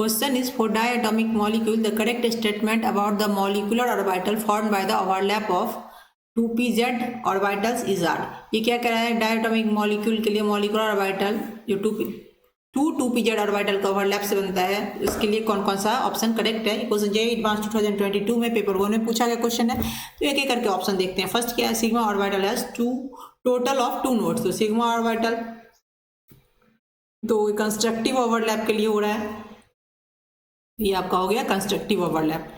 Question is for diatomic molecule, the correct statement about the molecular orbital formed by the overlap of 2pz orbitals is R. ये क्या कह रहा है, diatomic molecule के लिए molecular orbital जो 2pz orbital का ओवरलैप से बनता है, इसके लिए कौन कौन सा ऑप्शन करेक्ट है। क्वेश्चन JEE एडवांस 2022 में पेपर 1 में पूछा गया क्वेश्चन है। तो एक एक करके ऑप्शन देखते हैं। फर्स्ट क्या है, sigma orbital has total of 2 nodes. तो सिग्मा ऑर्बिटल तो कंस्ट्रक्टिव ओवरलैप के लिए हो रहा है, ये आपका हो गया कंस्ट्रक्टिव ओवरलैप,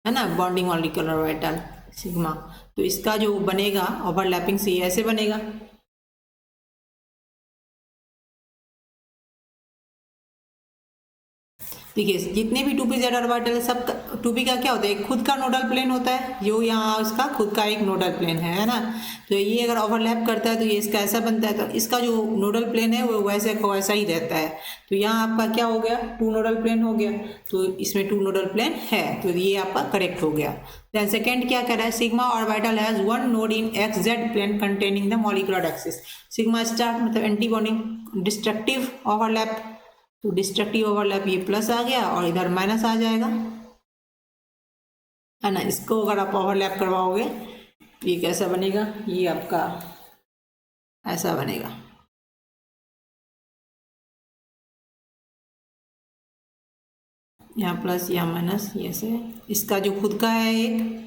है ना, बॉन्डिंग मॉलिक्यूलर ऑर्बिटल सिग्मा। तो इसका जो बनेगा ओवरलैपिंग से ऐसे बनेगा। देखिए जितने भी 2pz ऑर्बिटल है सब 2p का क्या होता है, खुद का नोडल प्लेन होता है, जो यहाँ इसका खुद का एक नोडल प्लेन है ना। तो ये अगर ओवरलैप करता है तो ये इसका ऐसा बनता है, तो इसका जो नोडल प्लेन है वो वैसे को वैसा ही रहता है। तो यहाँ आपका क्या हो गया, 2 नोडल प्लेन हो गया, तो इसमें 2 नोडल प्लेन है, तो ये आपका करेक्ट हो गया। देन सेकेंड क्या कर रहा है, sigma orbital has 1 node in XZ plane containing the molecular axis. Sigma star मतलब एंटी बॉन्डिंग डिस्ट्रक्टिव ओवरलैप, तो डिस्ट्रक्टिव ओवरलैप ये प्लस आ गया और इधर माइनस आ जाएगा, है ना। इसको अगर आप ओवरलैप करवाओगे तो ये कैसा बनेगा, ये आपका ऐसा बनेगा। यहाँ प्लस यहाँ माइनस, ये से इसका जो खुद का है एक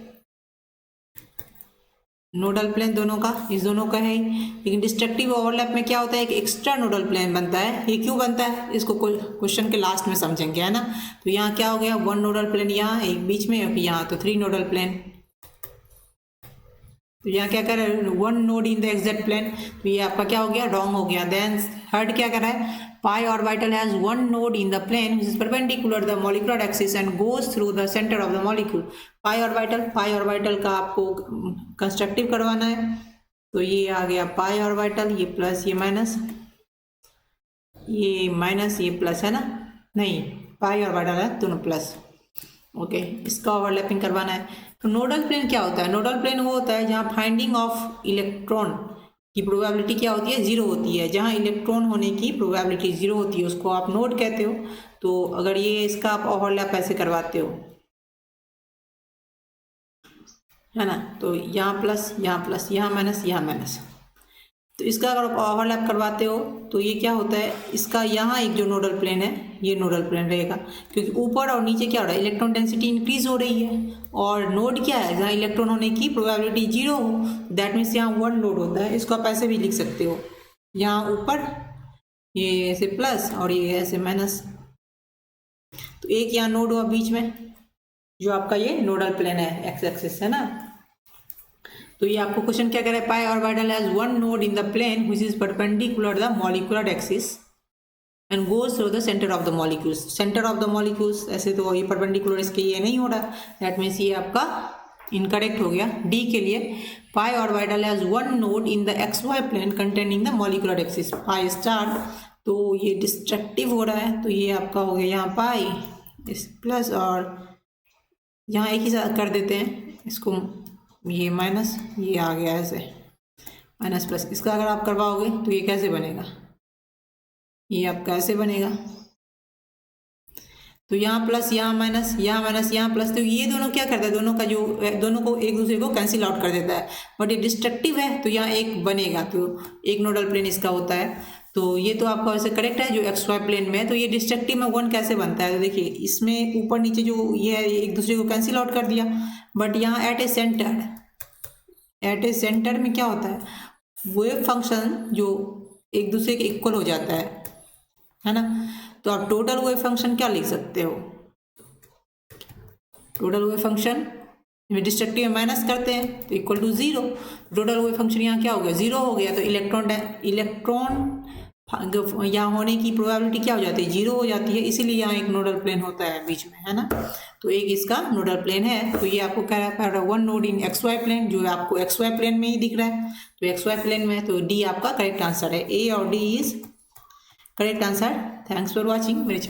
नोडल प्लेन दोनों का, इस दोनों का है, लेकिन डिस्ट्रक्टिव ओवरलैप में क्या होता है, एक एक्स्ट्रा नोडल प्लेन बनता है। ये क्यों बनता है, इसको क्वेश्चन के लास्ट में समझेंगे, है ना। तो यहाँ क्या हो गया, 1 नोडल प्लेन यहाँ एक बीच में और यहाँ तो 3 नोडल प्लेन। तो यहाँ क्या कर रहा है, 1 node in the exact plane, तो ये आपका क्या हो गया, रॉन्ग हो गया। देन थर्ड क्या कर रहा है, pi orbital has 1 node in the plane which is perpendicular to the molecular axis and goes through the center of the molecule. Pi orbital का आपको कंस्ट्रक्टिव करवाना है, तो ये आ गया पाई ऑर्बिटल, ये प्लस ये माइनस, ये प्लस, है ना, नहीं पाई ऑर्बिटल है दोनों प्लस, ओके। इसका ओवरलैपिंग करवाना है। तो नोडल प्लेन क्या होता है, नोडल प्लेन वो होता है जहाँ फाइंडिंग ऑफ इलेक्ट्रॉन की प्रोबेबिलिटी क्या होती है, 0 होती है। जहाँ इलेक्ट्रॉन होने की प्रोबेबिलिटी 0 होती है उसको आप नोड कहते हो। तो अगर ये इसका आप ओवरलैप ऐसे करवाते हो, है ना, तो यहाँ प्लस यहाँ माइनस यहाँ माइनस, तो इसका अगर आप ओवरलैप करवाते हो तो ये क्या होता है, इसका यहाँ एक जो नोडल प्लेन है ये नोडल प्लेन रहेगा, क्योंकि ऊपर और नीचे क्या हो रहा है, इलेक्ट्रॉन डेंसिटी इंक्रीज हो रही है, और नोड क्या है, जहाँ इलेक्ट्रॉन होने की प्रोबेबिलिटी 0 हो, दैट मीन्स यहाँ 1 नोड होता है। इसको आप ऐसे भी लिख सकते हो, यहाँ ऊपर ये ऐसे प्लस और ये ऐसे माइनस, तो एक यहाँ नोड हुआ बीच में जो आपका ये नोडल प्लेन है, एक्स एक्सिस, है ना। तो ये आपको क्वेश्चन क्या कह रहा है, pi orbital has 1 node in the plane which is perpendicular the molecular axis and goes through the centre of the molecules. Centre of the molecules ऐसे तो ये परपेंडिकुलर इसके ये नहीं हो रहा, दैट मीन्स ये आपका इनकरेक्ट हो गया। डी के लिए pi orbital has 1 node in the XY plane containing the molecular axis pi star, तो ये डिस्ट्रक्टिव हो रहा है, तो ये आपका हो गया यहाँ पाई इस प्लस और यहाँ एक ही साथ कर देते हैं इसको, ये माइनस ये आ गया ऐसे माइनस प्लस। इसका अगर आप करवाओगे तो ये कैसे बनेगा, ये आपका ऐसे बनेगा, तो यहाँ प्लस यहाँ माइनस यहाँ प्लस, तो ये दोनों क्या करता है, दोनों को एक दूसरे को कैंसिल आउट कर देता है। बट ये डिस्ट्रक्टिव है तो यहाँ एक बनेगा, तो एक नोडल प्लेन इसका होता है। तो ये तो आपका वैसे करेक्ट है जो XY प्लेन में है। तो ये डिस्ट्रक्टिव में 1 कैसे बनता है, तो देखिए इसमें ऊपर नीचे जो ये है एक दूसरे को कैंसिल आउट कर दिया, बट यहाँ एट ए सेंटर में क्या होता है, वेव फंक्शन जो एक दूसरे के इक्वल हो जाता है ना। तो आप टोटल वेव फंक्शन क्या लिख सकते हो, टोटल वेव फंक्शन में डिस्ट्रक्टिव में माइनस करते हैं तो equal to 0। Total wave function यहाँ क्या हो गया, 0 हो गया, तो इलेक्ट्रॉन यहाँ होने की प्रोबेबिलिटी क्या हो जाती है, 0 हो जाती है, इसीलिए यहाँ एक नोडल प्लेन होता है बीच में, है ना। तो एक इसका नोडल प्लेन है। तो ये आपको कह रहा है 1 नोड इन XY प्लेन, जो आपको XY प्लेन में ही दिख रहा है, तो XY प्लेन में है, तो डी आपका करेक्ट आंसर है, ए और D is correct answer. Thanks for watching मेरे